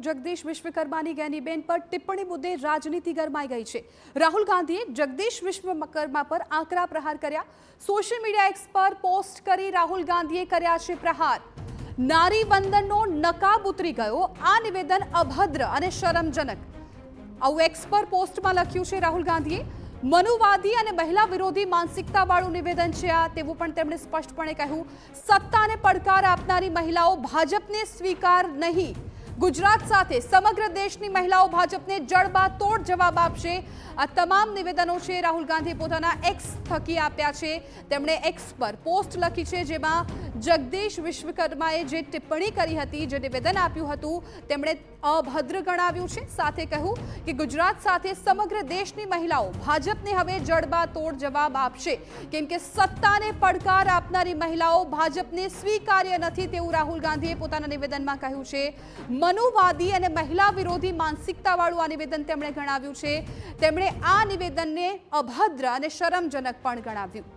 જગદીશ વિશ્વકર્માની જ્ઞાનીબેન પર ટિપ્પણી મુદ્દે રાજનીતિ ગરમાઈ ગઈ છે। રાહુલ ગાંધીએ જગદીશ વિશ્વકર્મા પર આકરા પ્રહાર કર્યા। સોશિયલ મીડિયા એક્સ પર પોસ્ટ કરી રાહુલ ગાંધીએ કર્યા છે પ્રહાર। નારી વંદનનો નકાબ ઉતરી ગયો। આ નિવેદન અભદ્ર અને શરમજનક આવું એક્સ પર પોસ્ટમાં લખ્યું છે રાહુલ ગાંધીએ। મનુવાદી અને મહિલા વિરોધી માનસિકતાવાળું નિવેદન છે આ તેવું પણ તેમણે સ્પષ્ટપણે કહ્યું। સત્તાને પડકાર આપનારી મહિલાઓ ભાજપને સ્વીકાર નહીં। ગુજરાત સાથે સમગ્ર દેશની મહિલાઓ ભાજપને જડબાતોડ જવાબ આપશે। આ તમામ નિવેદનો છે રાહુલ ગાંધીએ પોતાના એક્સ થકી આપ્યા છે। તેમણે એક્સ પર પોસ્ટ લખી છે જેમાં જગદીશ વિશ્વકર્માએ જે ટિપ્પણી કરી હતી, જે નિવેદન આપ્યું હતું તેમણે અભદ્ર ગણાવ્યું છે। સાથે કહ્યું કે ગુજરાત સાથે સમગ્ર દેશની મહિલાઓ ભાજપને હવે જડબાતોડ જવાબ આપશે કેમ કે સત્તાને પડકાર આપનારી મહિલાઓ ભાજપને સ્વીકાર્ય નથી તેવું રાહુલ ગાંધીએ પોતાના નિવેદનમાં કહ્યું છે। મનુવાદી અને મહિલા વિરોધી માનસિકતાવાળું આ નિવેદન તેમણે ગણાવ્યું છે। તેમણે આ નિવેદનને અભદ્ર અને શરમજનક પણ ગણાવ્યું।